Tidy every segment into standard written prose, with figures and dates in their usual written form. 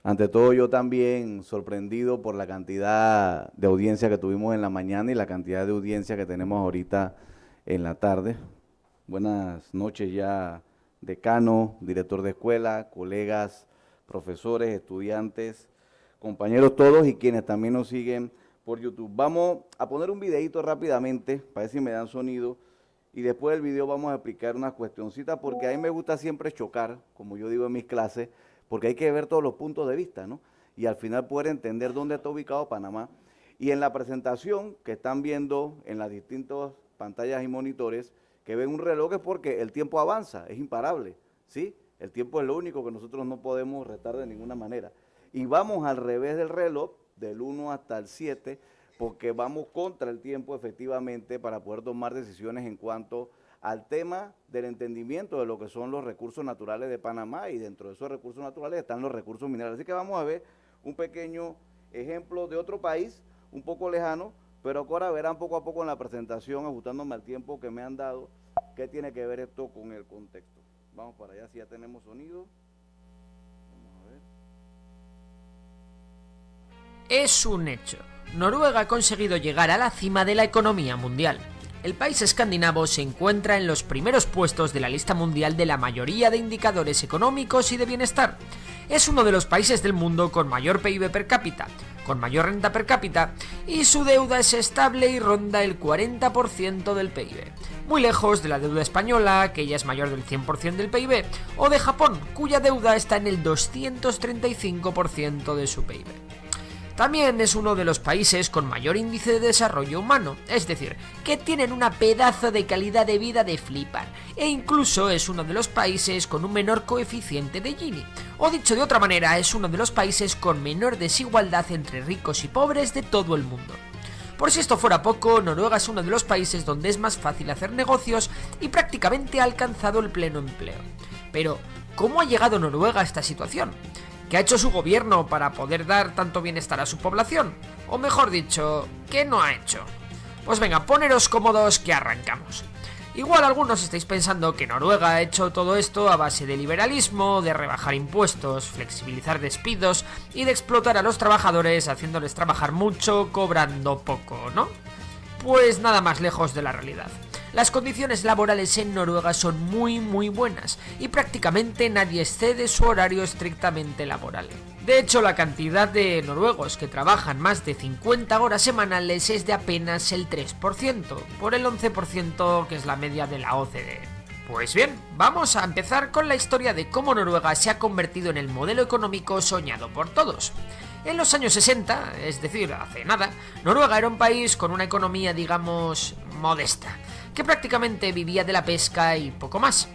Ante todo, yo también sorprendido por la cantidad de audiencia que tuvimos en la mañana y la cantidad de audiencia que tenemos ahorita en la tarde. Buenas noches ya, decano, director de escuela, colegas, profesores, estudiantes, compañeros todos y quienes también nos siguen por YouTube. Vamos a poner un videito rápidamente, para ver si me dan sonido, y después del video vamos a explicar unas cuestioncitas, porque a mí me gusta siempre chocar, como yo digo en mis clases, porque hay que ver todos los puntos de vista, ¿no? Y al final poder entender dónde está ubicado Panamá. Y en la presentación que están viendo en las distintas pantallas y monitores, que ven un reloj es porque el tiempo avanza, es imparable, ¿sí? El tiempo es lo único que nosotros no podemos restar de ninguna manera. Y vamos al revés del reloj, del 1 hasta el 7, porque vamos contra el tiempo efectivamente para poder tomar decisiones en cuanto al tema del entendimiento de lo que son los recursos naturales de Panamá, y dentro de esos recursos naturales están los recursos minerales. Así que vamos a ver un pequeño ejemplo de otro país, un poco lejano, pero ahora verán poco a poco en la presentación, ajustándome al tiempo que me han dado, qué tiene que ver esto con el contexto. Vamos para allá, si ya tenemos sonido. Vamos a ver. Es un hecho. Noruega ha conseguido llegar a la cima de la economía mundial. El país escandinavo se encuentra en los primeros puestos de la lista mundial de la mayoría de indicadores económicos y de bienestar. Es uno de los países del mundo con mayor PIB per cápita, con mayor renta per cápita, y su deuda es estable y ronda el 40% del PIB. Muy lejos de la deuda española, que ya es mayor del 100% del PIB, o de Japón, cuya deuda está en el 235% de su PIB. También es uno de los países con mayor índice de desarrollo humano, es decir, que tienen una pedazo de calidad de vida de flipar, e incluso es uno de los países con un menor coeficiente de Gini, o dicho de otra manera, es uno de los países con menor desigualdad entre ricos y pobres de todo el mundo. Por si esto fuera poco, Noruega es uno de los países donde es más fácil hacer negocios y prácticamente ha alcanzado el pleno empleo. Pero, ¿cómo ha llegado Noruega a esta situación? ¿Qué ha hecho su gobierno para poder dar tanto bienestar a su población? O mejor dicho, ¿qué no ha hecho? Pues venga, poneros cómodos que arrancamos. Igual algunos estáis pensando que Noruega ha hecho todo esto a base de liberalismo, de rebajar impuestos, flexibilizar despidos y de explotar a los trabajadores haciéndoles trabajar mucho, cobrando poco, ¿no? Pues nada más lejos de la realidad. Las condiciones laborales en Noruega son muy buenas y prácticamente nadie excede su horario estrictamente laboral. De hecho, la cantidad de noruegos que trabajan más de 50 horas semanales es de apenas el 3%, por el 11% que es la media de la OCDE. Pues bien, vamos a empezar con la historia de cómo Noruega se ha convertido en el modelo económico soñado por todos. En los años 60, es decir, hace nada, Noruega era un país con una economía, digamos, modesta, que prácticamente vivía de la pesca y poco más.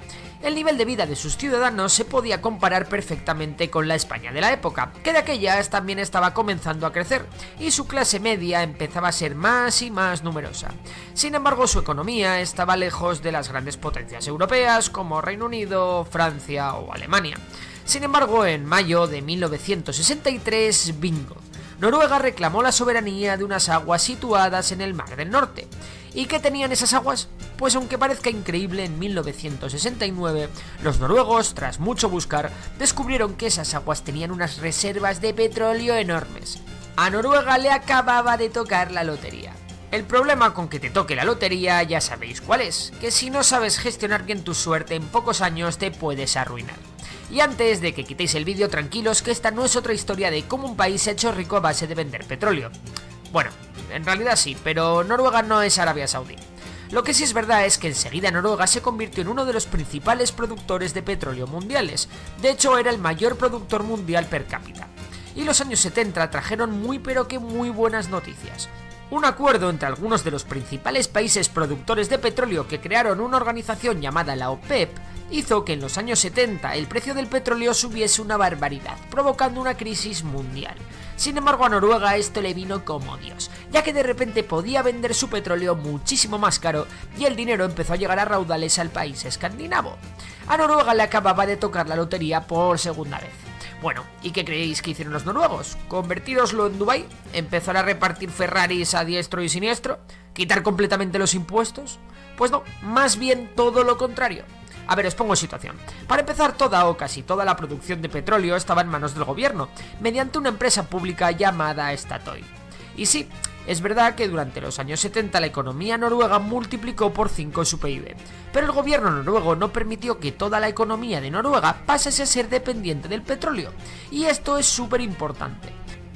El nivel de vida de sus ciudadanos se podía comparar perfectamente con la España de la época, que de aquellas también estaba comenzando a crecer, y su clase media empezaba a ser más y más numerosa. Sin embargo, su economía estaba lejos de las grandes potencias europeas como Reino Unido, Francia o Alemania. Sin embargo, en mayo de 1963, bingo, Noruega reclamó la soberanía de unas aguas situadas en el Mar del Norte. ¿Y qué tenían esas aguas? Pues aunque parezca increíble, en 1969 los noruegos, tras mucho buscar, descubrieron que esas aguas tenían unas reservas de petróleo enormes. A Noruega le acababa de tocar la lotería. El problema con que te toque la lotería ya sabéis cuál es, que si no sabes gestionar bien tu suerte en pocos años te puedes arruinar. Y antes de que quitéis el vídeo, tranquilos que esta no es otra historia de cómo un país se ha hecho rico a base de vender petróleo. Bueno, en realidad sí, pero Noruega no es Arabia Saudí. Lo que sí es verdad es que enseguida Noruega se convirtió en uno de los principales productores de petróleo mundiales. De hecho, era el mayor productor mundial per cápita. Y los años 70 trajeron muy pero que muy buenas noticias. Un acuerdo entre algunos de los principales países productores de petróleo que crearon una organización llamada la OPEP hizo que en los años 70 el precio del petróleo subiese una barbaridad, provocando una crisis mundial. Sin embargo, a Noruega esto le vino como Dios, ya que de repente podía vender su petróleo muchísimo más caro y el dinero empezó a llegar a raudales al país escandinavo. A Noruega le acababa de tocar la lotería por segunda vez. Bueno, ¿y qué creéis que hicieron los noruegos? ¿Convertiroslo en Dubái? ¿Empezar a repartir Ferraris a diestro y siniestro? ¿Quitar completamente los impuestos? Pues no, más bien todo lo contrario. A ver, os pongo en situación. Para empezar, toda o casi toda la producción de petróleo estaba en manos del gobierno, mediante una empresa pública llamada Statoil. Y sí, es verdad que durante los años 70 la economía noruega multiplicó por 5 su PIB, pero el gobierno noruego no permitió que toda la economía de Noruega pasase a ser dependiente del petróleo, y esto es súper importante.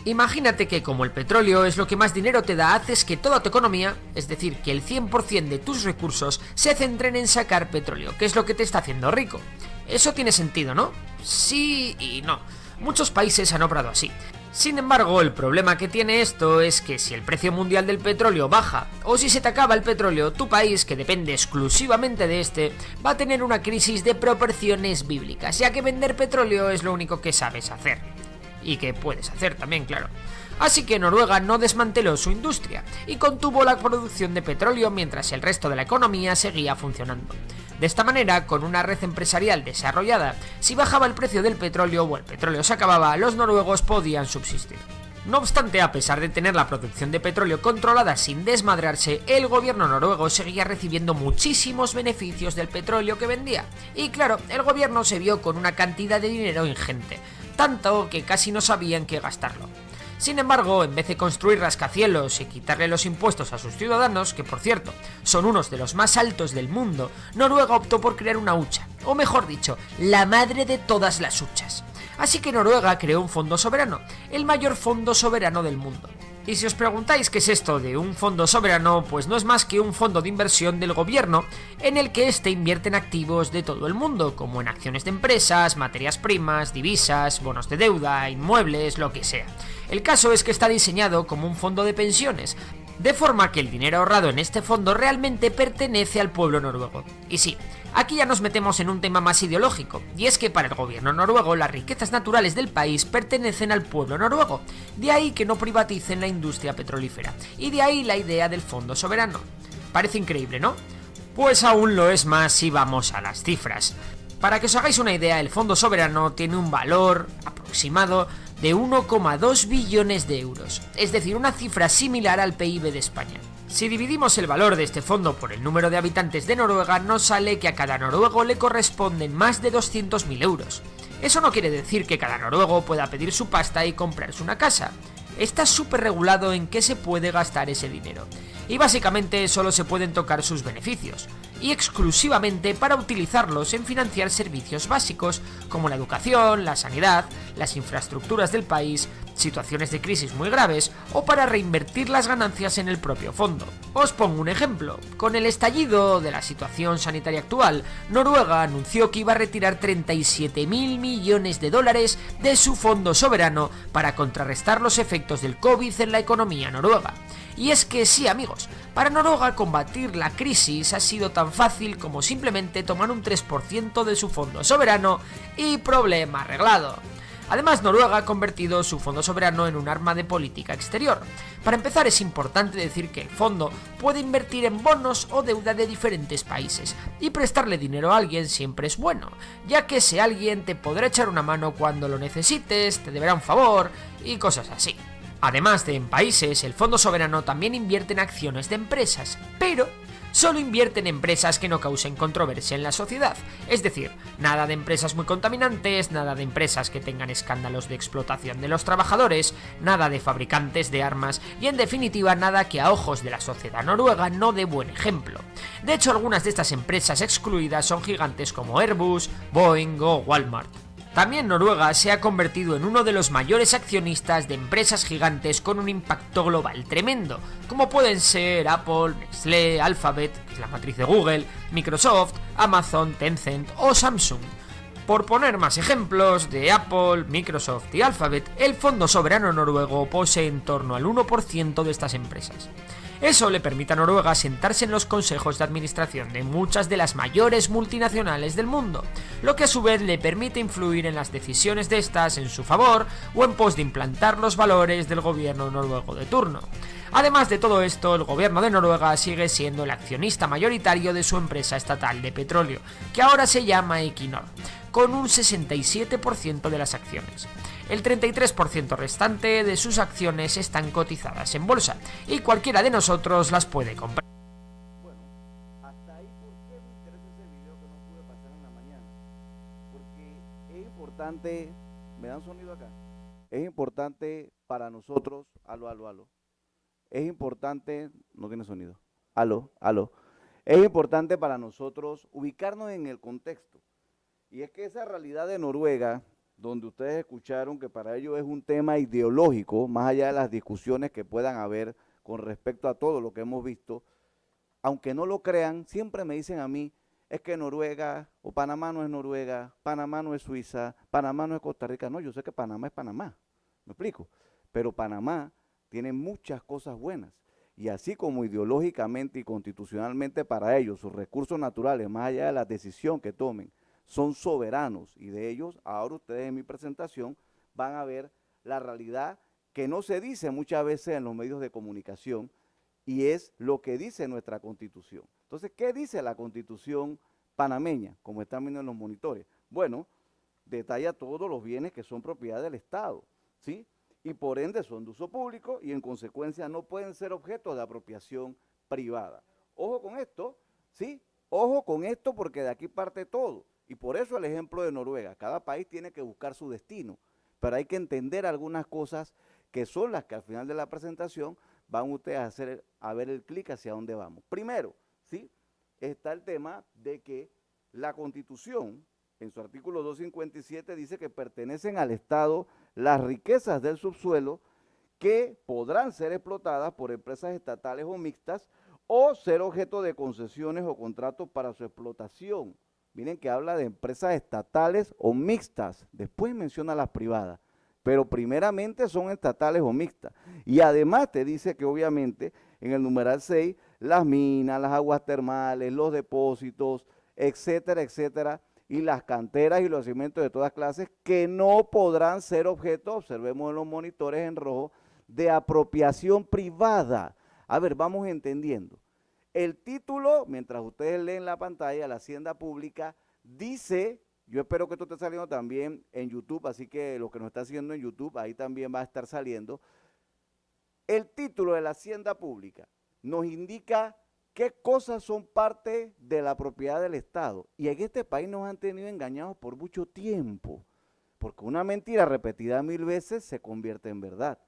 Imagínate que como el petróleo es lo que más dinero te da, haces que toda tu economía, es decir, que el 100% de tus recursos se centren en sacar petróleo, que es lo que te está haciendo rico. Eso tiene sentido, ¿no? Sí y no. Muchos países han obrado así. Sin embargo, el problema que tiene esto es que si el precio mundial del petróleo baja, o si se te acaba el petróleo, tu país, que depende exclusivamente de este, va a tener una crisis de proporciones bíblicas, ya que vender petróleo es lo único que sabes hacer. Y que puedes hacer también, claro. Así que Noruega no desmanteló su industria y contuvo la producción de petróleo mientras el resto de la economía seguía funcionando. De esta manera, con una red empresarial desarrollada, si bajaba el precio del petróleo o el petróleo se acababa, los noruegos podían subsistir. No obstante, a pesar de tener la producción de petróleo controlada sin desmadrarse, el gobierno noruego seguía recibiendo muchísimos beneficios del petróleo que vendía. Y claro, el gobierno se vio con una cantidad de dinero ingente, tanto que casi no sabían qué gastarlo. Sin embargo, en vez de construir rascacielos y quitarle los impuestos a sus ciudadanos, que por cierto, son unos de los más altos del mundo, Noruega optó por crear una hucha, o mejor dicho, la madre de todas las huchas. Así que Noruega creó un fondo soberano, el mayor fondo soberano del mundo. Y si os preguntáis qué es esto de un fondo soberano, pues no es más que un fondo de inversión del gobierno en el que éste invierte en activos de todo el mundo, como en acciones de empresas, materias primas, divisas, bonos de deuda, inmuebles, lo que sea. El caso es que está diseñado como un fondo de pensiones, de forma que el dinero ahorrado en este fondo realmente pertenece al pueblo noruego. Y sí, aquí ya nos metemos en un tema más ideológico, y es que para el gobierno noruego las riquezas naturales del país pertenecen al pueblo noruego, de ahí que no privaticen la industria petrolífera, y de ahí la idea del fondo soberano. Parece increíble, ¿no? Pues aún lo es más si vamos a las cifras. Para que os hagáis una idea, el fondo soberano tiene un valor aproximado de 1,2 billones de euros, es decir, una cifra similar al PIB de España. Si dividimos el valor de este fondo por el número de habitantes de Noruega, nos sale que a cada noruego le corresponden más de 200.000 euros. Eso no quiere decir que cada noruego pueda pedir su pasta y comprarse una casa. Está súper regulado en qué se puede gastar ese dinero, y básicamente solo se pueden tocar sus beneficios, y exclusivamente para utilizarlos en financiar servicios básicos como la educación, la sanidad, las infraestructuras del país, situaciones de crisis muy graves o para reinvertir las ganancias en el propio fondo. Os pongo un ejemplo. Con el estallido de la situación sanitaria actual, Noruega anunció que iba a retirar 37.000 millones de dólares de su fondo soberano para contrarrestar los efectos del COVID en la economía noruega. Y es que sí, amigos, para Noruega combatir la crisis ha sido tan fácil como simplemente tomar un 3% de su fondo soberano y problema arreglado. Además, Noruega ha convertido su fondo soberano en un arma de política exterior. Para empezar, es importante decir que el fondo puede invertir en bonos o deuda de diferentes países, y prestarle dinero a alguien siempre es bueno, ya que ese alguien te podrá echar una mano cuando lo necesites, te deberá un favor y cosas así. Además de en países, el fondo soberano también invierte en acciones de empresas, pero solo invierte en empresas que no causen controversia en la sociedad, es decir, nada de empresas muy contaminantes, nada de empresas que tengan escándalos de explotación de los trabajadores, nada de fabricantes de armas y en definitiva nada que a ojos de la sociedad noruega no dé buen ejemplo. De hecho, algunas de estas empresas excluidas son gigantes como Airbus, Boeing o Walmart. También Noruega se ha convertido en uno de los mayores accionistas de empresas gigantes con un impacto global tremendo, como pueden ser Apple, Nestlé, Alphabet, que es la matriz de Google, Microsoft, Amazon, Tencent o Samsung. Por poner más ejemplos de Apple, Microsoft y Alphabet, el fondo soberano noruego posee en torno al 1% de estas empresas. Eso le permite a Noruega sentarse en los consejos de administración de muchas de las mayores multinacionales del mundo, lo que a su vez le permite influir en las decisiones de estas en su favor o en pos de implantar los valores del gobierno noruego de turno. Además de todo esto, el gobierno de Noruega sigue siendo el accionista mayoritario de su empresa estatal de petróleo, que ahora se llama Equinor, con un 67% de las acciones. El 33% restante de sus acciones están cotizadas en bolsa y cualquiera de nosotros las puede comprar. Bueno, hasta ahí por qué me interesa ese video que no pude pasar en la importante, ¿me dan sonido acá? Es importante para nosotros, aló. Es importante, no tiene sonido, aló. Es importante para nosotros ubicarnos en el contexto. Y es que esa realidad de Noruega, donde ustedes escucharon que para ellos es un tema ideológico, más allá de las discusiones que puedan haber con respecto a todo lo que hemos visto, aunque no lo crean, siempre me dicen a mí, es que Noruega o Panamá no es Noruega, Panamá no es Suiza, Panamá no es Costa Rica. No, yo sé que Panamá es Panamá, me explico, pero Panamá tiene muchas cosas buenas. Y así como ideológicamente y constitucionalmente para ellos, sus recursos naturales, más allá de la decisión que tomen, son soberanos, y de ellos, ahora ustedes en mi presentación van a ver la realidad que no se dice muchas veces en los medios de comunicación, y es lo que dice nuestra Constitución. Entonces, ¿qué dice la Constitución panameña, como están viendo en los monitores? Bueno, detalla todos los bienes que son propiedad del Estado, ¿sí? Y por ende son de uso público y en consecuencia no pueden ser objeto de apropiación privada. Ojo con esto, ¿sí? Ojo con esto porque de aquí parte todo. Y por eso el ejemplo de Noruega. Cada país tiene que buscar su destino, pero hay que entender algunas cosas que son las que al final de la presentación van ustedes a ver el clic hacia dónde vamos. Primero, ¿sí? Está el tema de que la Constitución, en su artículo 257, dice que pertenecen al Estado las riquezas del subsuelo que podrán ser explotadas por empresas estatales o mixtas o ser objeto de concesiones o contratos para su explotación. Miren que habla de empresas estatales o mixtas, después menciona las privadas, pero primeramente son estatales o mixtas. Y además te dice que obviamente en el numeral 6, las minas, las aguas termales, los depósitos, etcétera, etcétera, y las canteras y los cimientos de todas clases que no podrán ser objeto, observemos en los monitores en rojo, de apropiación privada. A ver, vamos entendiendo. El título, mientras ustedes leen la pantalla, la Hacienda Pública, dice, yo espero que esto esté saliendo también en YouTube, así que lo que nos está haciendo en YouTube, ahí también va a estar saliendo. El título de la Hacienda Pública nos indica qué cosas son parte de la propiedad del Estado. Y en este país nos han tenido engañados por mucho tiempo, porque una mentira repetida 1000 veces se convierte en verdad.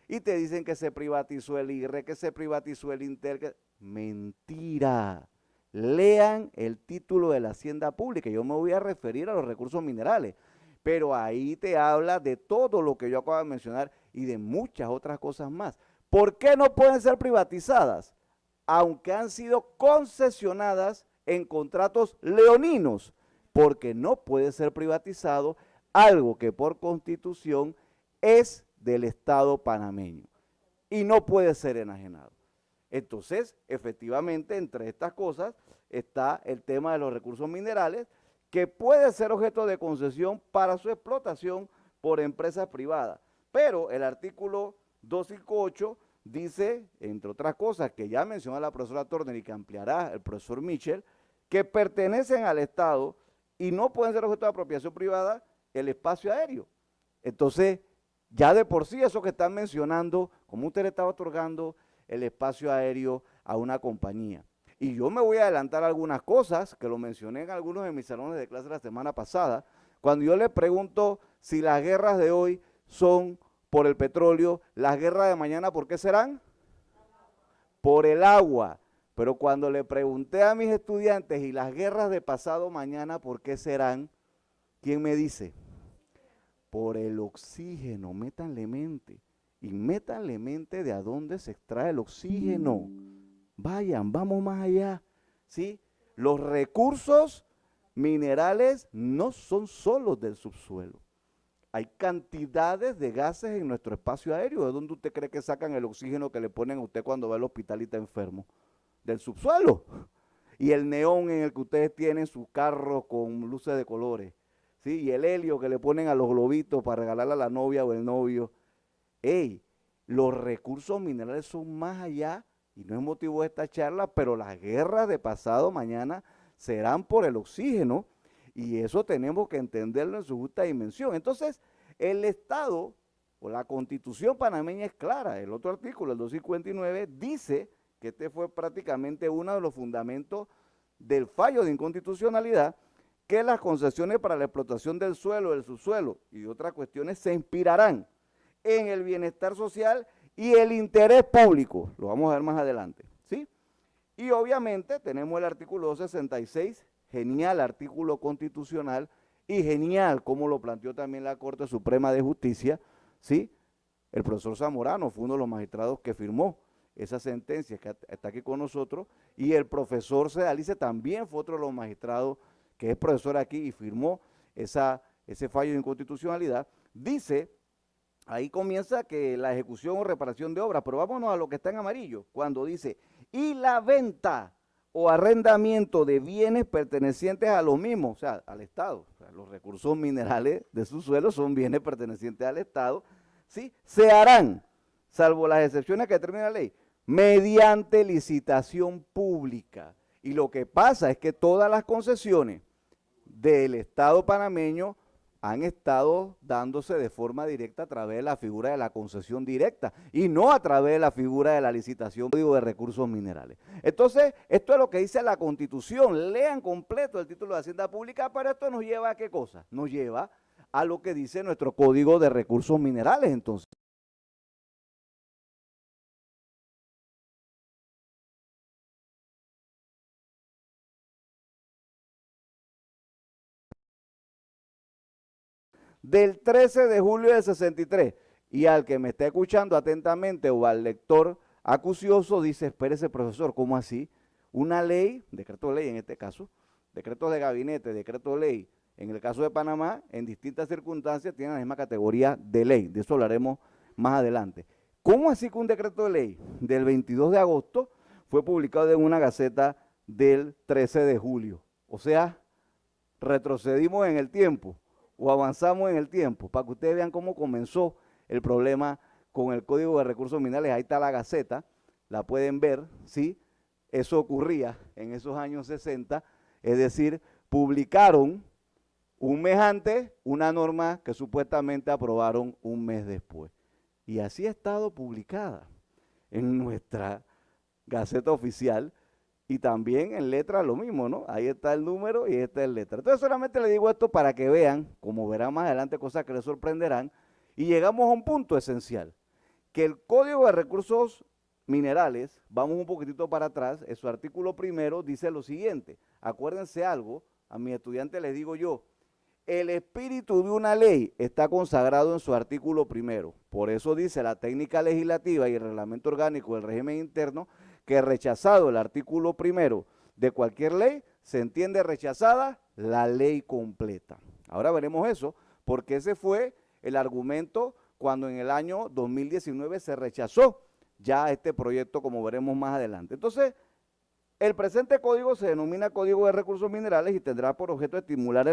Y te dicen que se privatizó el IRE, que se privatizó el Inter. Mentira. Lean el título de la Hacienda Pública. Yo me voy a referir a los recursos minerales, pero ahí te habla de todo lo que yo acabo de mencionar y de muchas otras cosas más. ¿Por qué no pueden ser privatizadas? Aunque han sido concesionadas en contratos leoninos, porque no puede ser privatizado algo que por Constitución es del Estado panameño y no puede ser enajenado. Entonces, efectivamente, entre estas cosas está el tema de los recursos minerales, que puede ser objeto de concesión para su explotación por empresas privadas. Pero el artículo 258 dice, entre otras cosas, que ya mencionó la profesora Turner y que ampliará el profesor Mitchell, que pertenecen al Estado y no pueden ser objeto de apropiación privada el espacio aéreo. Entonces, ya de por sí eso que están mencionando, como usted le estaba otorgando el espacio aéreo a una compañía. Y yo me voy a adelantar algunas cosas, que lo mencioné en algunos de mis salones de clase la semana pasada, cuando yo le pregunto si las guerras de hoy son por el petróleo, las guerras de mañana, ¿por qué serán? Por el agua. Pero cuando le pregunté a mis estudiantes, ¿y las guerras de pasado mañana, por qué serán? ¿Quién me dice? Por el oxígeno. Métanle mente. Y métanle mente de a dónde se extrae el oxígeno. Vayan, vamos más allá, ¿sí? Los recursos minerales no son solo del subsuelo. Hay cantidades de gases en nuestro espacio aéreo. ¿De dónde usted cree que sacan el oxígeno que le ponen a usted cuando va al hospital y está enfermo? Del subsuelo. Y el neón en el que ustedes tienen sus carros con luces de colores, ¿sí? Y el helio que le ponen a los globitos para regalarle a la novia o el novio. ¡Ey! Los recursos minerales son más allá, y no es motivo de esta charla, pero las guerras de pasado mañana serán por el oxígeno, y eso tenemos que entenderlo en su justa dimensión. Entonces, el Estado o la Constitución panameña es clara. El otro artículo, el 259, dice que este fue prácticamente uno de los fundamentos del fallo de inconstitucionalidad, que las concesiones para la explotación del suelo, del subsuelo y otras cuestiones se inspirarán en el bienestar social y el interés público. Lo vamos a ver más adelante, ¿sí? Y obviamente tenemos el artículo 266, genial artículo constitucional y genial como lo planteó también la Corte Suprema de Justicia, ¿sí? El profesor Zamorano fue uno de los magistrados que firmó esa sentencia que está aquí con nosotros, y el profesor Sedalice también fue otro de los magistrados que es profesor aquí y firmó ese fallo de inconstitucionalidad. Dice, ahí comienza que la ejecución o reparación de obras, pero vámonos a lo que está en amarillo, cuando dice, y la venta o arrendamiento de bienes pertenecientes a los mismos, o sea, al Estado. O sea, los recursos minerales de su suelo son bienes pertenecientes al Estado, ¿sí? Se harán, salvo las excepciones que determina la ley, mediante licitación pública. Y lo que pasa es que todas las concesiones del Estado panameño han estado dándose de forma directa a través de la figura de la concesión directa y no a través de la figura de la licitación de recursos minerales. Entonces, esto es lo que dice la Constitución. Lean completo el título de Hacienda Pública, pero esto nos lleva a ¿qué cosa? Nos lleva a lo que dice nuestro Código de Recursos Minerales, entonces. Del 13 de julio del 63, y al que me esté escuchando atentamente o al lector acucioso dice, espérese profesor, ¿cómo así? Una ley, decreto de ley en este caso, decreto de gabinete, decreto de ley, en el caso de Panamá, en distintas circunstancias tienen la misma categoría de ley, de eso hablaremos más adelante. ¿Cómo así que un decreto de ley del 22 de agosto fue publicado en una gaceta del 13 de julio? O sea, retrocedimos en el tiempo o avanzamos en el tiempo, para que ustedes vean cómo comenzó el problema con el Código de Recursos Minerales. Ahí está la gaceta, la pueden ver, ¿sí? Eso ocurría en esos años 60, es decir, publicaron un mes antes una norma que supuestamente aprobaron un mes después. Y así ha estado publicada en nuestra Gaceta Oficial, y también en letra lo mismo, ¿no? Ahí está el número y esta es letra. Entonces solamente le digo esto para que vean, como verán más adelante, cosas que les sorprenderán, y llegamos a un punto esencial, que el Código de Recursos Minerales, vamos un poquitito para atrás, en su artículo primero dice lo siguiente, acuérdense algo, a mis estudiantes les digo yo, el espíritu de una ley está consagrado en su artículo primero, por eso dice la técnica legislativa y el reglamento orgánico del régimen interno, que rechazado el artículo primero de cualquier ley, se entiende rechazada la ley completa. Ahora veremos eso, porque ese fue el argumento cuando en el año 2019 se rechazó ya este proyecto, como veremos más adelante. Entonces, el presente código se denomina Código de Recursos Minerales y tendrá por objeto estimular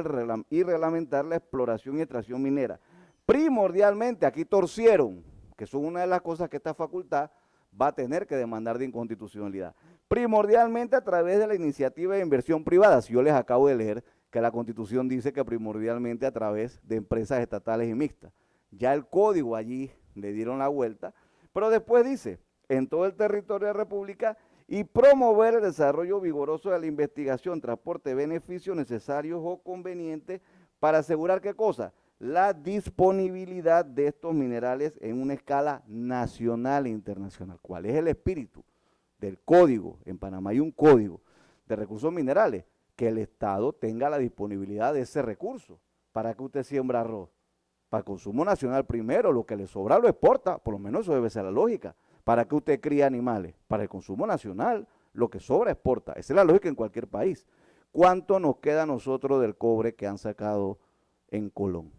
y reglamentar la exploración y extracción minera. Primordialmente, aquí torcieron, que son una de las cosas que esta facultad va a tener que demandar de inconstitucionalidad. Primordialmente a través de la iniciativa de inversión privada. Si yo les acabo de leer que la Constitución dice que primordialmente a través de empresas estatales y mixtas. Ya el código allí le dieron la vuelta, pero después dice, en todo el territorio de la República, y promover el desarrollo vigoroso de la investigación, transporte, beneficios necesarios o convenientes para asegurar ¿qué cosa? La disponibilidad de estos minerales en una escala nacional e internacional. ¿Cuál es el espíritu del código? En Panamá hay un código de recursos minerales, que el Estado tenga la disponibilidad de ese recurso. ¿Para qué usted siembra arroz? Para el consumo nacional primero, lo que le sobra lo exporta, por lo menos eso debe ser la lógica. ¿Para qué usted cría animales? Para el consumo nacional, lo que sobra exporta. Esa es la lógica en cualquier país. ¿Cuánto nos queda a nosotros del cobre que han sacado en Colón?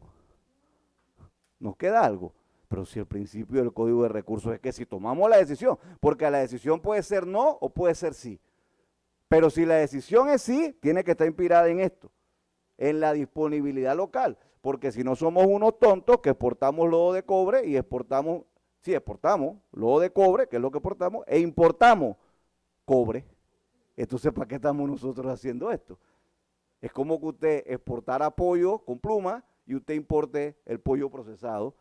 Nos queda algo, pero si el principio del Código de Recursos es que si tomamos la decisión, porque la decisión puede ser no o puede ser sí, pero si la decisión es sí, tiene que estar inspirada en esto, en la disponibilidad local, porque si no somos unos tontos que exportamos lodo de cobre y exportamos lodo de cobre, que es lo que exportamos, e importamos cobre. Entonces, ¿para qué estamos nosotros haciendo esto? Es como que usted exportara pollo con pluma y usted importe el pollo procesado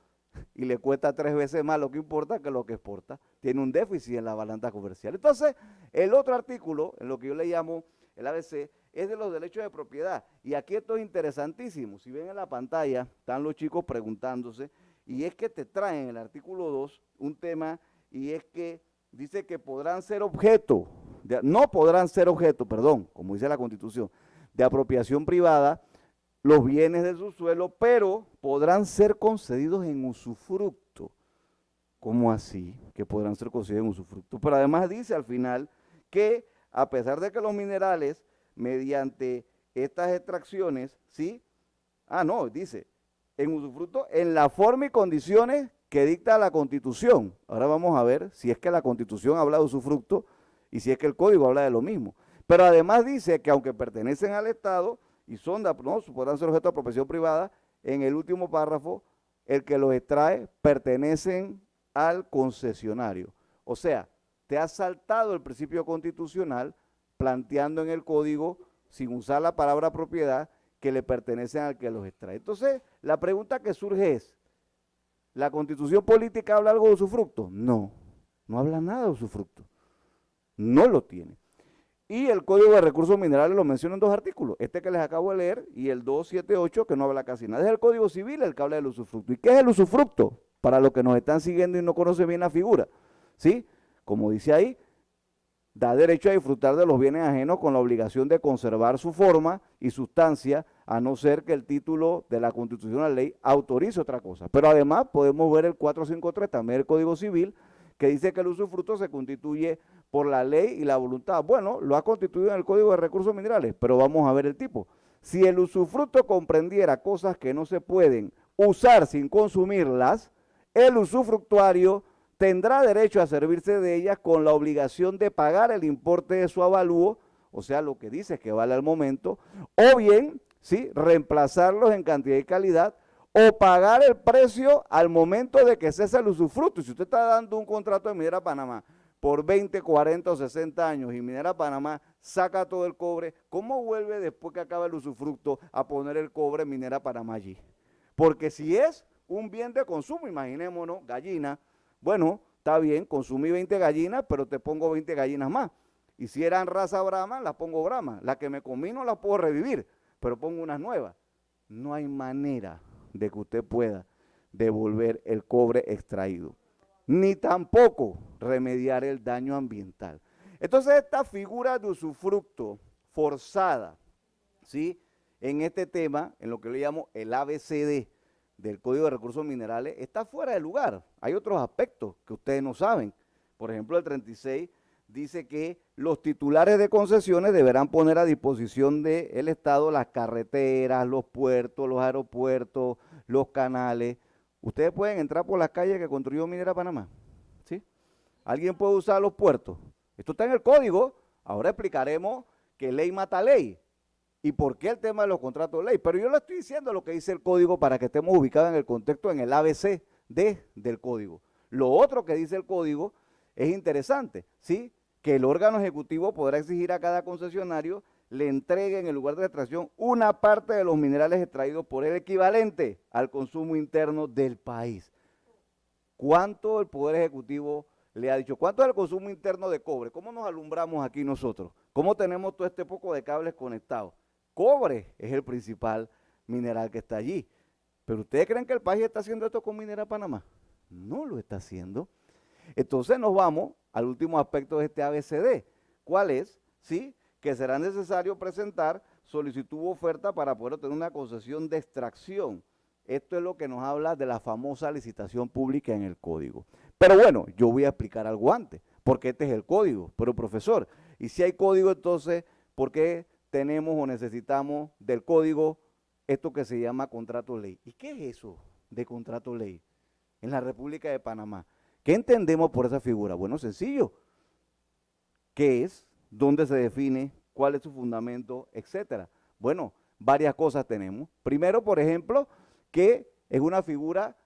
y le cuesta 3 veces más lo que importa que lo que exporta. Tiene un déficit en la balanza comercial. Entonces, el otro artículo, en lo que yo le llamo el ABC, es de los derechos de propiedad. Y aquí esto es interesantísimo. Si ven en la pantalla, están los chicos preguntándose, y es que te traen en el artículo 2 un tema, y es que dice que podrán ser objeto, no podrán ser objeto, perdón, como dice la Constitución, de apropiación privada los bienes de su suelo, pero podrán ser concedidos en usufructo. ¿Cómo así? Que podrán ser concedidos en usufructo. Pero además dice al final que a pesar de que los minerales, mediante estas extracciones, ¿sí? Dice, en usufructo, en la forma y condiciones que dicta la Constitución. Ahora vamos a ver si es que la Constitución habla de usufructo y si es que el Código habla de lo mismo. Pero además dice que aunque pertenecen al Estado y podrán ser objeto de apropiación privada, en el último párrafo, el que los extrae pertenecen al concesionario. O sea, te has saltado el principio constitucional planteando en el Código, sin usar la palabra propiedad, que le pertenecen al que los extrae. Entonces, la pregunta que surge es, ¿la Constitución política habla algo de usufructo? No, no habla nada de usufructo. No lo tiene. Y el Código de Recursos Minerales lo menciona en 2 artículos, este que les acabo de leer y el 278 que no habla casi nada. Es el Código Civil el que habla del usufructo. ¿Y qué es el usufructo? Para los que nos están siguiendo y no conocen bien la figura, ¿sí? Como dice ahí, da derecho a disfrutar de los bienes ajenos con la obligación de conservar su forma y sustancia, a no ser que el título de la Constitución o la ley autorice otra cosa. Pero además podemos ver el 453, también el Código Civil, que dice que el usufructo se constituye por la ley y la voluntad. Bueno, lo ha constituido en el Código de Recursos Minerales, pero vamos a ver el tipo. Si el usufructo comprendiera cosas que no se pueden usar sin consumirlas, el usufructuario tendrá derecho a servirse de ellas con la obligación de pagar el importe de su avalúo, o sea, lo que dice que vale al momento, o bien, ¿sí?, reemplazarlos en cantidad y calidad, o pagar el precio al momento de que cese el usufructo. Si usted está dando un contrato de Minera Panamá por 20, 40 o 60 años y Minera Panamá saca todo el cobre, ¿cómo vuelve después que acaba el usufructo a poner el cobre Minera Panamá allí? Porque si es un bien de consumo, imaginémonos, gallina, bueno, está bien, consumí 20 gallinas, pero te pongo 20 gallinas más. Y si eran raza Brahma, las pongo Brahma. La que me comí no la puedo revivir, pero pongo unas nuevas. No hay manera de que usted pueda devolver el cobre extraído, ni tampoco remediar el daño ambiental. Entonces, esta figura de usufructo forzada, ¿sí?, en este tema, en lo que le llamo el ABCD del Código de Recursos Minerales, está fuera de lugar. Hay otros aspectos que ustedes no saben. Por ejemplo, el 36 dice que los titulares de concesiones deberán poner a disposición del Estado las carreteras, los puertos, los aeropuertos, los canales. Ustedes pueden entrar por las calles que construyó Minera Panamá, ¿sí? ¿Alguien puede usar los puertos? Esto está en el código. Ahora explicaremos que ley mata ley y por qué el tema de los contratos de ley. Pero yo le estoy diciendo lo que dice el código para que estemos ubicados en el contexto, en el ABC del código. Lo otro que dice el código es interesante, ¿sí?, que el órgano ejecutivo podrá exigir a cada concesionario le entregue en el lugar de extracción una parte de los minerales extraídos por el equivalente al consumo interno del país. ¿Cuánto el Poder Ejecutivo le ha dicho? ¿Cuánto es el consumo interno de cobre? ¿Cómo nos alumbramos aquí nosotros? ¿Cómo tenemos todo este poco de cables conectados? Cobre es el principal mineral que está allí. ¿Pero ustedes creen que el país está haciendo esto con Minera Panamá? No lo está haciendo. Entonces nos vamos al último aspecto de este ABCD. ¿Cuál es? Sí, que será necesario presentar solicitud u oferta para poder obtener una concesión de extracción. Esto es lo que nos habla de la famosa licitación pública en el código. Pero bueno, yo voy a explicar algo antes, porque este es el código. Pero profesor, y si hay código, entonces, ¿por qué tenemos o necesitamos del código esto que se llama contrato ley? ¿Y qué es eso de contrato ley en la República de Panamá? ¿Qué entendemos por esa figura? Bueno, sencillo. ¿Qué es? ¿Dónde se define? ¿Cuál es su fundamento? Etcétera. Bueno, varias cosas tenemos. Primero, por ejemplo, que es una figura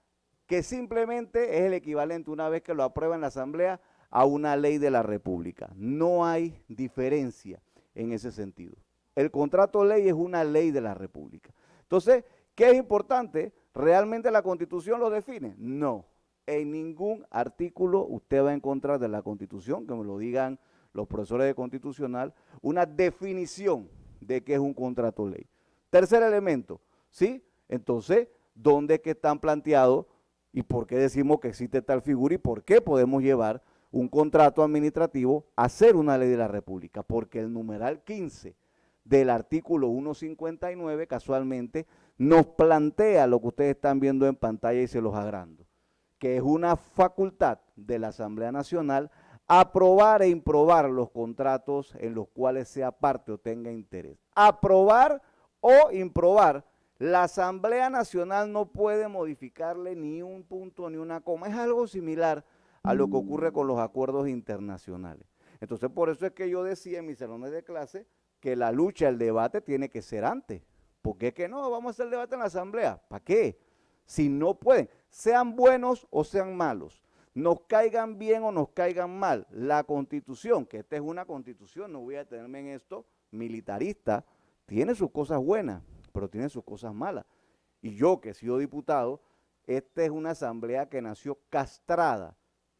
que simplemente es el equivalente, una vez que lo aprueba en la Asamblea, a una ley de la República. No hay diferencia en ese sentido. El contrato ley es una ley de la República. Entonces, ¿qué es importante? ¿Realmente la Constitución lo define? No. En ningún artículo usted va a encontrar de la Constitución, que me lo digan los profesores de constitucional, una definición de qué es un contrato ley. Tercer elemento, ¿sí? Entonces, ¿dónde es que están planteados y por qué decimos que existe tal figura y por qué podemos llevar un contrato administrativo a ser una ley de la República? Porque el numeral 15 del artículo 159 casualmente nos plantea lo que ustedes están viendo en pantalla y se los agrando, que es una facultad de la Asamblea Nacional aprobar e improbar los contratos en los cuales sea parte o tenga interés. Aprobar o improbar, la Asamblea Nacional no puede modificarle ni un punto ni una coma. Es algo similar a lo que ocurre con los acuerdos internacionales. Entonces, por eso es que yo decía en mis salones de clase que la lucha, el debate tiene que ser antes. ¿Por qué que no? Vamos a hacer el debate en la Asamblea. ¿Para qué? Si no pueden, sean buenos o sean malos, nos caigan bien o nos caigan mal, la Constitución, que esta es una Constitución, no voy a detenerme en esto, militarista, tiene sus cosas buenas, pero tiene sus cosas malas. Y yo, que he sido diputado, esta es una asamblea que nació castrada,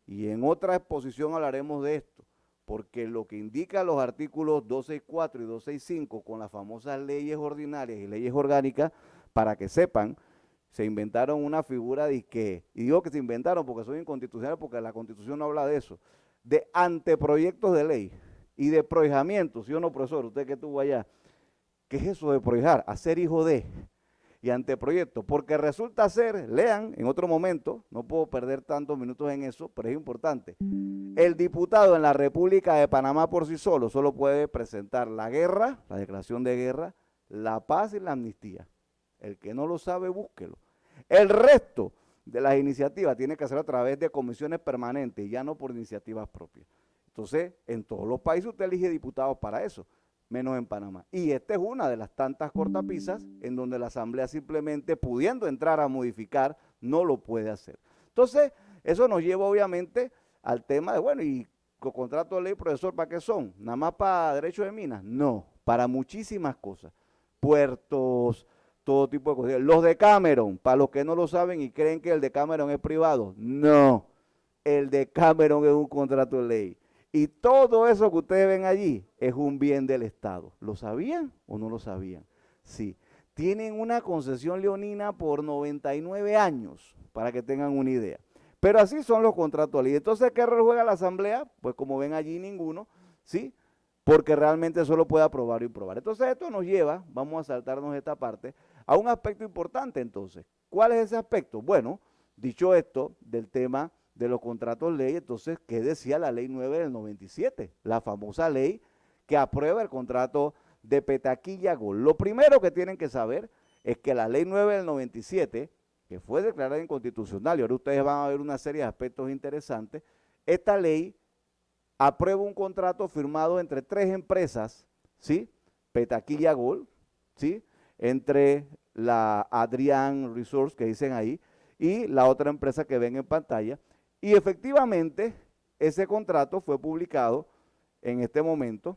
y en otra exposición hablaremos de esto, porque lo que indican los artículos 264 y 265 con las famosas leyes ordinarias y leyes orgánicas, para que sepan, se inventaron una figura de que, y digo que se inventaron porque son inconstitucionales, porque la Constitución no habla de eso, de anteproyectos de ley y de prohijamiento. ¿Sí o no, profesor? Usted que estuvo allá, ¿qué es eso de prohijar? Hacer hijo de y anteproyecto, porque resulta ser, lean en otro momento, no puedo perder tantos minutos en eso, pero es importante, el diputado en la República de Panamá por sí solo puede presentar la guerra, la declaración de guerra, la paz y la amnistía. El que no lo sabe, búsquelo. El resto de las iniciativas tiene que hacer a través de comisiones permanentes y ya no por iniciativas propias. Entonces, en todos los países usted elige diputados para eso, menos en Panamá. Y esta es una de las tantas cortapisas en donde la Asamblea simplemente pudiendo entrar a modificar, no lo puede hacer. Entonces, eso nos lleva obviamente al tema de, bueno, ¿y los contratos de ley, profesor, para qué son? ¿Nada más para derechos de minas? No, para muchísimas cosas. Puertos, todo tipo de cosas. Los de Cameron, para los que no lo saben y creen que el de Cameron es privado, no, el de Cameron es un contrato de ley. Y todo eso que ustedes ven allí es un bien del Estado. ¿Lo sabían o no lo sabían? Sí. Tienen una concesión leonina por 99 años, para que tengan una idea. Pero así son los contratos de ley. Entonces, ¿qué rol juega la Asamblea? Pues como ven allí, ninguno, ¿sí? Porque realmente solo puede aprobar y improbar. Entonces, esto nos lleva, vamos a saltarnos esta parte, a un aspecto importante entonces. ¿Cuál es ese aspecto? Bueno, dicho esto del tema de los contratos ley, entonces, ¿qué decía la ley 9 del 97? La famosa ley que aprueba el contrato de Petaquilla Gold. Lo primero que tienen que saber es que la ley 9 del 97, que fue declarada inconstitucional, y ahora ustedes van a ver una serie de aspectos interesantes, esta ley aprueba un contrato firmado entre 3 empresas, ¿sí? Petaquilla Gold, ¿sí? Entre la Adrián Resource, que dicen ahí, y la otra empresa que ven en pantalla, y efectivamente ese contrato fue publicado en este momento,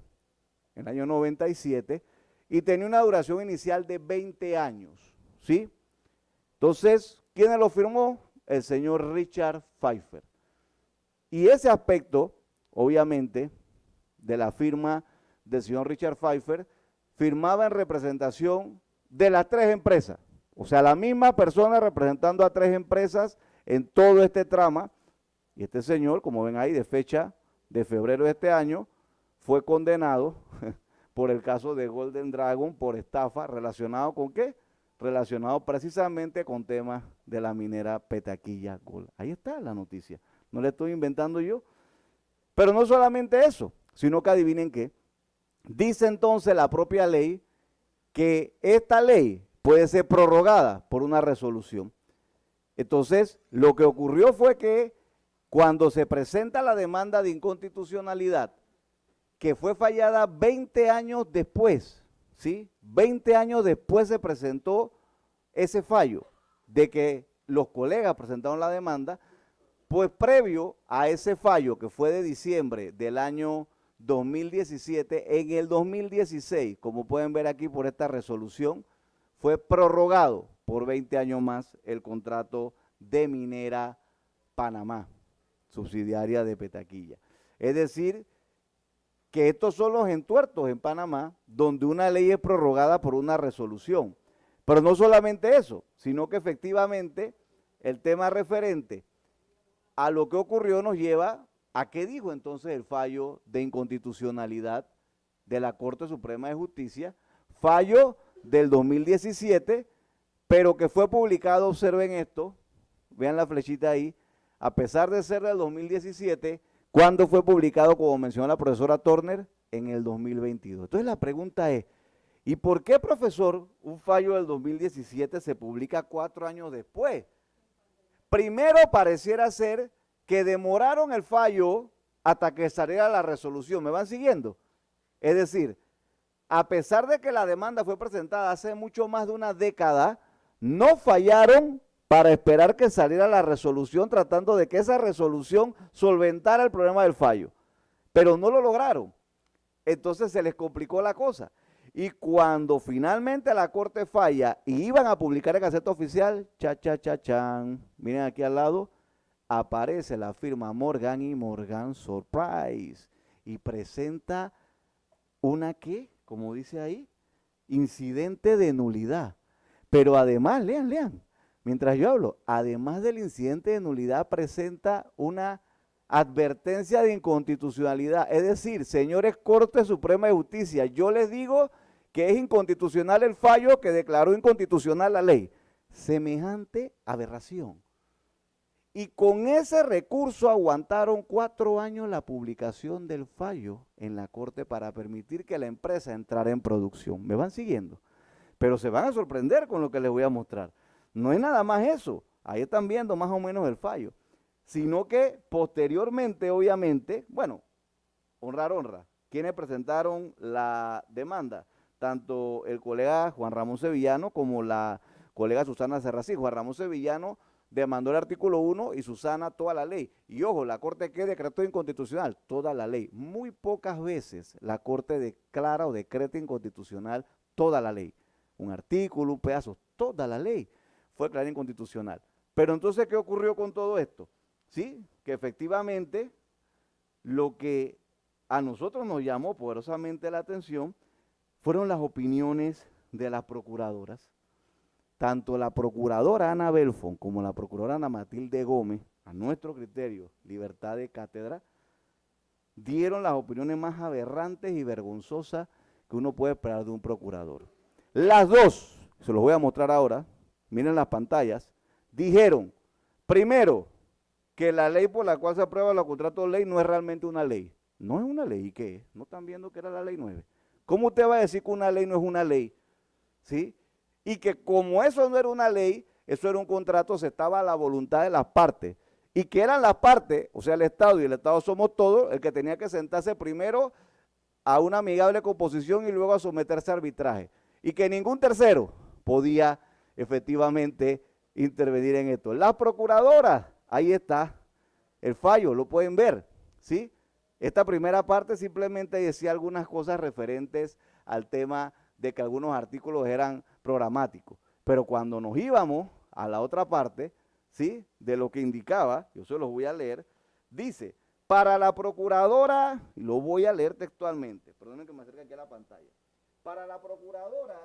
en el año 97, y tenía una duración inicial de 20 años, ¿sí? Entonces, ¿quién lo firmó? El señor Richard Pfeiffer. Y ese aspecto, obviamente, de la firma del señor Richard Pfeiffer, firmaba en representación de las 3 empresas. O sea, la misma persona representando a 3 empresas en todo este trama. Y este señor, como ven ahí, de fecha de febrero de este año, fue condenado por el caso de Golden Dragon por estafa, ¿relacionado con qué? Relacionado precisamente con temas de la minera Petaquilla Gold. Ahí está la noticia, no le estoy inventando yo. Pero no solamente eso, sino que adivinen qué, dice entonces la propia ley que esta ley puede ser prorrogada por una resolución. Entonces, lo que ocurrió fue que cuando se presenta la demanda de inconstitucionalidad, que fue fallada 20 años después, ¿sí? 20 años después se presentó ese fallo de que los colegas presentaron la demanda, pues previo a ese fallo que fue de diciembre del año 2017, en el 2016, como pueden ver aquí por esta resolución, fue prorrogado por 20 años más el contrato de Minera Panamá, subsidiaria de Petaquilla. Es decir, que estos son los entuertos en Panamá, donde una ley es prorrogada por una resolución. Pero no solamente eso, sino que efectivamente el tema referente a lo que ocurrió nos lleva a qué dijo entonces el fallo de inconstitucionalidad de la Corte Suprema de Justicia, fallo del 2017, pero que fue publicado, observen esto, vean la flechita ahí, a pesar de ser del 2017, ¿cuándo fue publicado, como mencionó la profesora Turner? En el 2022. Entonces la pregunta es, ¿y por qué, profesor, un fallo del 2017 se publica 4 años después? Primero pareciera ser que demoraron el fallo hasta que saliera la resolución. ¿Me van siguiendo? Es decir, a pesar de que la demanda fue presentada hace mucho más de una década, no fallaron para esperar que saliera la resolución, tratando de que esa resolución solventara el problema del fallo. Pero no lo lograron. Entonces se les complicó la cosa. Y cuando finalmente la Corte falla y iban a publicar el Gaceta Oficial, chan, miren aquí al lado, aparece la firma Morgan y Morgan Surprise y presenta una ¿qué? Como dice ahí, incidente de nulidad. Pero además, lean, mientras yo hablo, además del incidente de nulidad presenta una advertencia de inconstitucionalidad. Es decir, señores Corte Suprema de Justicia, yo les digo que es inconstitucional el fallo que declaró inconstitucional la ley. Semejante aberración. Y con ese recurso aguantaron 4 años la publicación del fallo en la Corte para permitir que la empresa entrara en producción. ¿Me van siguiendo? Pero se van a sorprender con lo que les voy a mostrar. No es nada más eso, ahí están viendo más o menos el fallo, sino que posteriormente, obviamente, bueno, honra, quienes presentaron la demanda, tanto el colega Juan Ramón Sevillano como la colega Susana Serracín. Juan Ramón Sevillano demandó el artículo 1 y Susana toda la ley. Y ojo, la Corte que decretó inconstitucional, toda la ley. Muy pocas veces la Corte declara o decreta inconstitucional toda la ley. Un artículo, un pedazo, toda la ley fue declarada inconstitucional. Pero entonces, ¿qué ocurrió con todo esto? Sí, que efectivamente lo que a nosotros nos llamó poderosamente la atención fueron las opiniones de las procuradoras. Tanto la procuradora Ana Belfon como la procuradora Ana Matilde Gómez, a nuestro criterio, libertad de cátedra, dieron las opiniones más aberrantes y vergonzosas que uno puede esperar de un procurador. Las dos, se los voy a mostrar ahora, miren las pantallas, dijeron, primero, que la ley por la cual se aprueba los contratos de ley no es realmente una ley. No es una ley, ¿y qué es? ¿No están viendo que era la ley 9? ¿Cómo usted va a decir que una ley no es una ley? ¿Sí? Y que como eso no era una ley, eso era un contrato, se estaba a la voluntad de las partes. Y que eran las partes, o sea, el Estado, y el Estado somos todos, el que tenía que sentarse primero a una amigable composición y luego a someterse a arbitraje. Y que ningún tercero podía efectivamente intervenir en esto. Las procuradoras, ahí está el fallo, lo pueden ver, ¿sí? Esta primera parte simplemente decía algunas cosas referentes al tema de que algunos artículos eran programáticos. Pero cuando nos íbamos a la otra parte, ¿sí?, de lo que indicaba, yo se los voy a leer, dice, para la procuradora, y lo voy a leer textualmente, perdonen que me acerque aquí a la pantalla, para la procuradora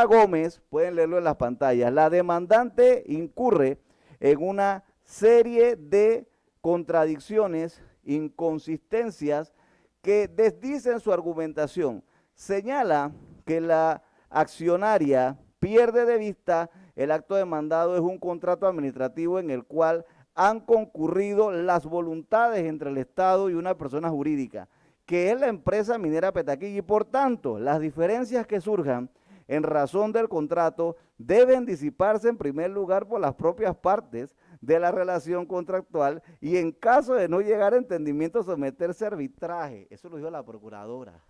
Gómez, pueden leerlo en las pantallas, la demandante incurre en una serie de contradicciones, inconsistencias que desdicen su argumentación. Señala que la accionaria pierde de vista el acto demandado es un contrato administrativo en el cual han concurrido las voluntades entre el Estado y una persona jurídica, que es la empresa minera Petaquilla, y por tanto las diferencias que surjan en razón del contrato deben disiparse en primer lugar por las propias partes de la relación contractual y en caso de no llegar a entendimiento someterse a arbitraje. Eso lo dijo la procuradora.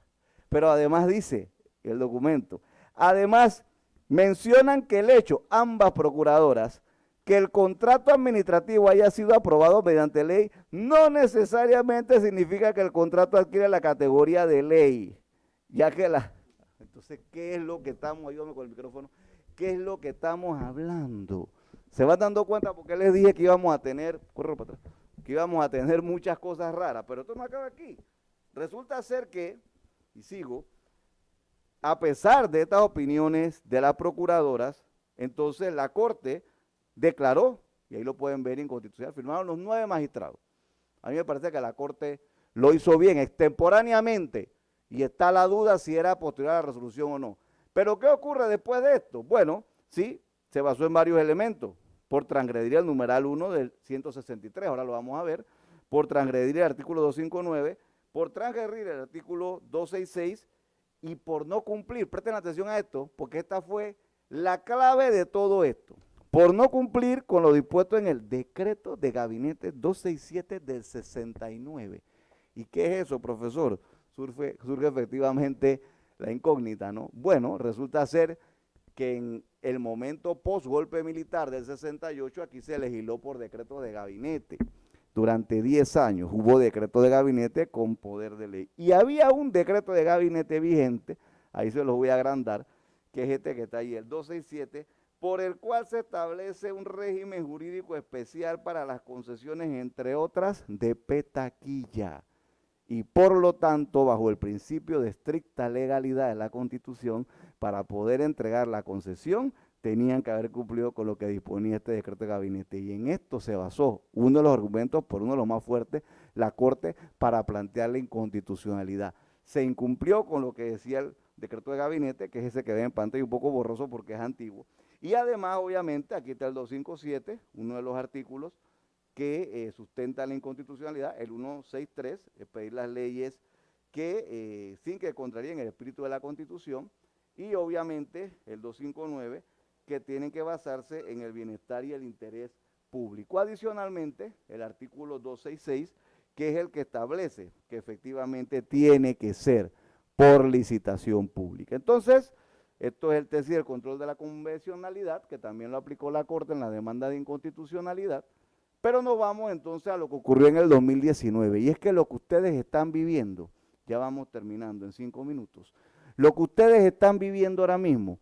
Pero además dice el documento, además mencionan que el hecho, ambas procuradoras, que el contrato administrativo haya sido aprobado mediante ley, no necesariamente significa que el contrato adquiere la categoría de ley, ya que la... Entonces, ¿qué es lo que estamos, ayúdame con el micrófono, qué es lo que estamos hablando? ¿Se van dando cuenta? Porque les dije que íbamos a tener, corre para atrás, que íbamos a tener muchas cosas raras, pero esto no acaba aquí. Resulta ser que, y sigo, a pesar de estas opiniones de las procuradoras, entonces la Corte declaró, y ahí lo pueden ver inconstitucional, firmaron los 9 magistrados. A mí me parece que la Corte lo hizo bien, extemporáneamente, y está la duda si era posterior a la resolución o no. Pero ¿qué ocurre después de esto? Bueno, sí, se basó en varios elementos, por transgredir el numeral 1 del 163, ahora lo vamos a ver, por transgredir el artículo 259, por transgredir el artículo 266 y por no cumplir, presten atención a esto, porque esta fue la clave de todo esto, por no cumplir con lo dispuesto en el decreto de gabinete 267 del 69. ¿Y qué es eso, profesor? Surge efectivamente la incógnita, ¿no? Bueno, resulta ser que en el momento post-golpe militar del 68 aquí se legisló por decreto de gabinete. Durante 10 años hubo decreto de gabinete con poder de ley. Y había un decreto de gabinete vigente, ahí se los voy a agrandar, que es este que está ahí, el 267, por el cual se establece un régimen jurídico especial para las concesiones, entre otras, de petaquilla. Y por lo tanto, bajo el principio de estricta legalidad de la Constitución, para poder entregar la concesión, tenían que haber cumplido con lo que disponía este decreto de gabinete. Y en esto se basó uno de los argumentos, por uno de los más fuertes, la Corte para plantear la inconstitucionalidad. Se incumplió con lo que decía el decreto de gabinete, que es ese que ven en pantalla un poco borroso porque es antiguo. Y además, obviamente, aquí está el 257, uno de los artículos que sustenta la inconstitucionalidad, el 163, pedir las leyes que sin que contraríen el espíritu de la Constitución, y obviamente el 259, que tienen que basarse en el bienestar y el interés público. Adicionalmente, el artículo 266, que es el que establece que efectivamente tiene que ser por licitación pública. Entonces, esto es el tesis del control de la convencionalidad, que también lo aplicó la Corte en la demanda de inconstitucionalidad. Pero nos vamos entonces a lo que ocurrió en el 2019, y es que lo que ustedes están viviendo, ya vamos terminando en 5 minutos, lo que ustedes están viviendo ahora mismo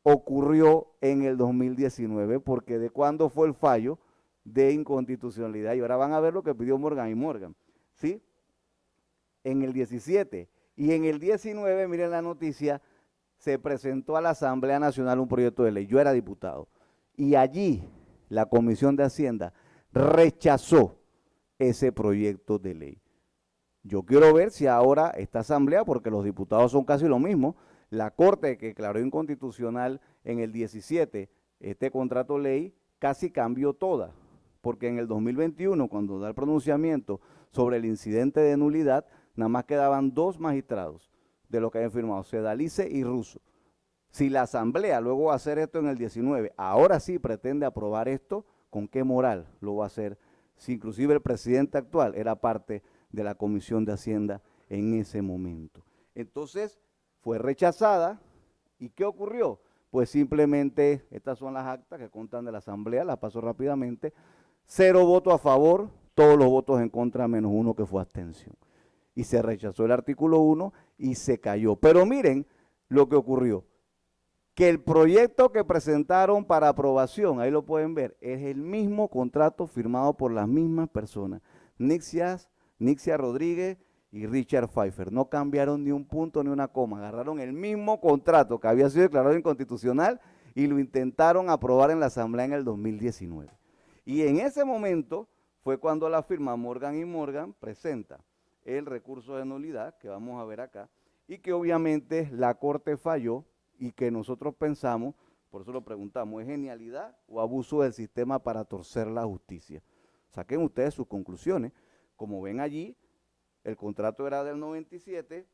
ocurrió en el 2019, porque de cuándo fue el fallo de inconstitucionalidad, y ahora van a ver lo que pidió Morgan y Morgan, ¿sí? En el 17 y en el 19, miren la noticia, se presentó a la Asamblea Nacional un proyecto de ley, yo era diputado, y allí la Comisión de Hacienda rechazó ese proyecto de ley. Yo quiero ver si ahora esta asamblea, porque los diputados son casi lo mismo, la Corte que declaró inconstitucional en el 17 este contrato ley casi cambió toda, porque en el 2021, cuando da el pronunciamiento sobre el incidente de nulidad, nada más quedaban 2 magistrados de los que habían firmado, Sedalice y Russo. Si la asamblea luego va a hacer esto en el 19, ahora sí pretende aprobar esto, ¿con qué moral lo va a hacer? Si inclusive el presidente actual era parte de la Comisión de Hacienda en ese momento. Entonces, fue rechazada, ¿y qué ocurrió? Pues simplemente, estas son las actas que constan de la asamblea, las paso rápidamente, 0 votos a favor, todos los votos en contra, menos 1 que fue abstención. Y se rechazó el artículo 1 y se cayó. Pero miren lo que ocurrió, que el proyecto que presentaron para aprobación, ahí lo pueden ver, es el mismo contrato firmado por las mismas personas, Nixia Rodríguez y Richard Pfeiffer. No cambiaron ni un punto ni una coma, agarraron el mismo contrato que había sido declarado inconstitucional y lo intentaron aprobar en la Asamblea en el 2019. Y en ese momento fue cuando la firma Morgan y Morgan presenta el recurso de nulidad, que vamos a ver acá, y que obviamente la Corte falló, y que nosotros pensamos, por eso lo preguntamos, ¿es genialidad o abuso del sistema para torcer la justicia? Saquen ustedes sus conclusiones. Como ven allí, el contrato era del 97,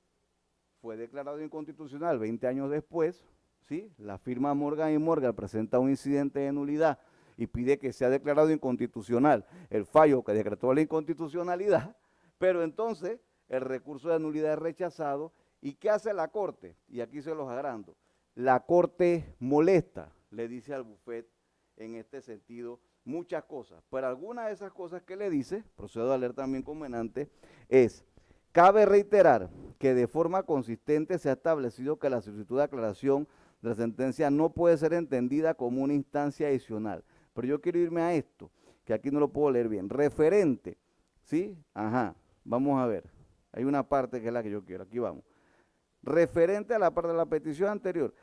fue declarado inconstitucional 20 años después, ¿sí? La firma Morgan y Morgan presenta un incidente de nulidad y pide que sea declarado inconstitucional el fallo que decretó la inconstitucionalidad, pero entonces el recurso de nulidad es rechazado. ¿Y qué hace la Corte? Y aquí se los agrando. La Corte molesta, le dice al bufet en este sentido muchas cosas, pero alguna de esas cosas que le dice, procedo a leer también convenante, es: cabe reiterar que de forma consistente se ha establecido que la solicitud de aclaración de la sentencia no puede ser entendida como una instancia adicional. Pero yo quiero irme a esto, que aquí no lo puedo leer bien, referente, ¿sí? Ajá, vamos a ver, hay una parte que es la que yo quiero, aquí vamos. Referente a la parte de la petición anterior,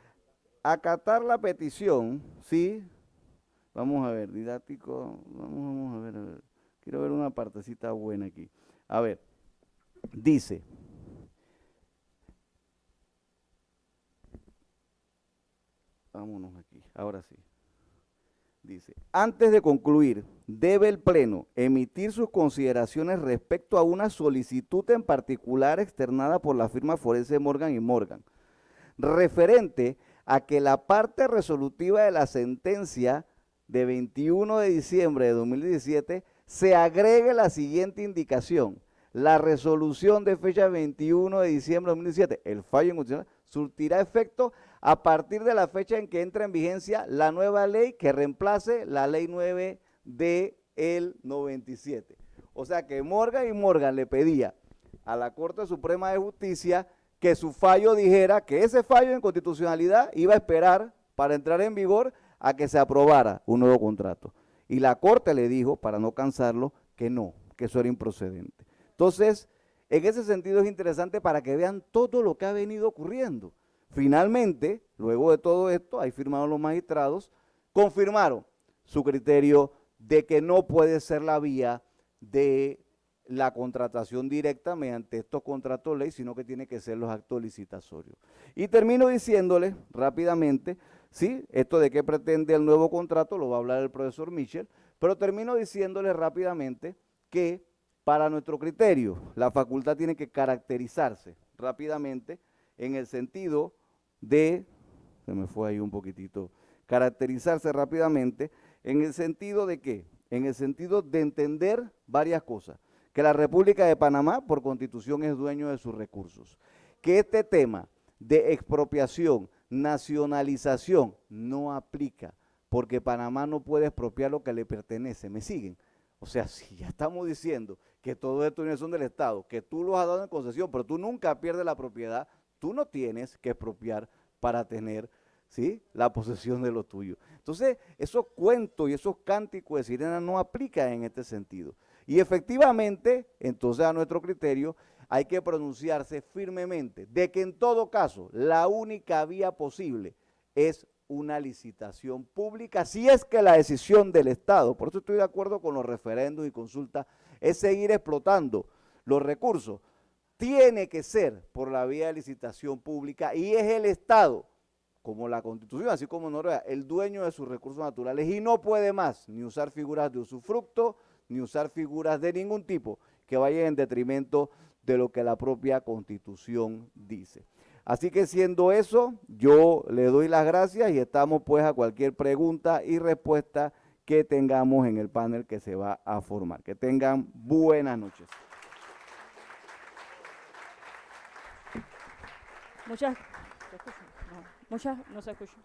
acatar la petición, ¿sí? Vamos a ver, didáctico, vamos a ver, quiero ver una partecita buena aquí. A ver, dice, vámonos aquí, ahora sí. Dice, antes de concluir, debe el Pleno emitir sus consideraciones respecto a una solicitud en particular externada por la firma forense Morgan & Morgan, referente a que la parte resolutiva de la sentencia de 21 de diciembre de 2017 se agregue la siguiente indicación. La resolución de fecha 21 de diciembre de 2017, el fallo inconstitucional, surtirá efecto a partir de la fecha en que entra en vigencia la nueva ley que reemplace la ley 9 del 97. O sea que Morgan & Morgan le pedía a la Corte Suprema de Justicia que su fallo dijera que ese fallo en constitucionalidad iba a esperar para entrar en vigor a que se aprobara un nuevo contrato. Y la Corte le dijo, para no cansarlo, que no, que eso era improcedente. Entonces, en ese sentido es interesante para que vean todo lo que ha venido ocurriendo. Finalmente, luego de todo esto, ahí firmaron los magistrados, confirmaron su criterio de que no puede ser la vía de la contratación directa mediante estos contratos ley, sino que tiene que ser los actos licitatorios. Y termino diciéndole rápidamente, sí, esto de qué pretende el nuevo contrato, lo va a hablar el profesor Michel, pero termino diciéndole rápidamente que para nuestro criterio, la facultad tiene que caracterizarse rápidamente en el sentido de, se me fue ahí un poquitito, caracterizarse rápidamente en el sentido de ¿qué? En el sentido de entender varias cosas. Que la República de Panamá, por constitución, es dueño de sus recursos. Que este tema de expropiación, nacionalización, no aplica, porque Panamá no puede expropiar lo que le pertenece. ¿Me siguen? O sea, si ya estamos diciendo que todo esto no son del Estado, que tú los has dado en concesión, pero tú nunca pierdes la propiedad, tú no tienes que expropiar para tener, ¿sí?, la posesión de lo tuyo. Entonces, esos cuentos y esos cánticos de sirena no aplican en este sentido. Y efectivamente, entonces a nuestro criterio, hay que pronunciarse firmemente de que en todo caso, la única vía posible es una licitación pública, si es que la decisión del Estado, por eso estoy de acuerdo con los referendos y consultas, es seguir explotando los recursos, tiene que ser por la vía de licitación pública y es el Estado, como la Constitución, así como Noruega, el dueño de sus recursos naturales y no puede más ni usar figuras de usufructo, ni usar figuras de ningún tipo que vayan en detrimento de lo que la propia Constitución dice. Así que siendo eso, yo le doy las gracias y estamos pues a cualquier pregunta y respuesta que tengamos en el panel que se va a formar. Que tengan buenas noches. No se escucha.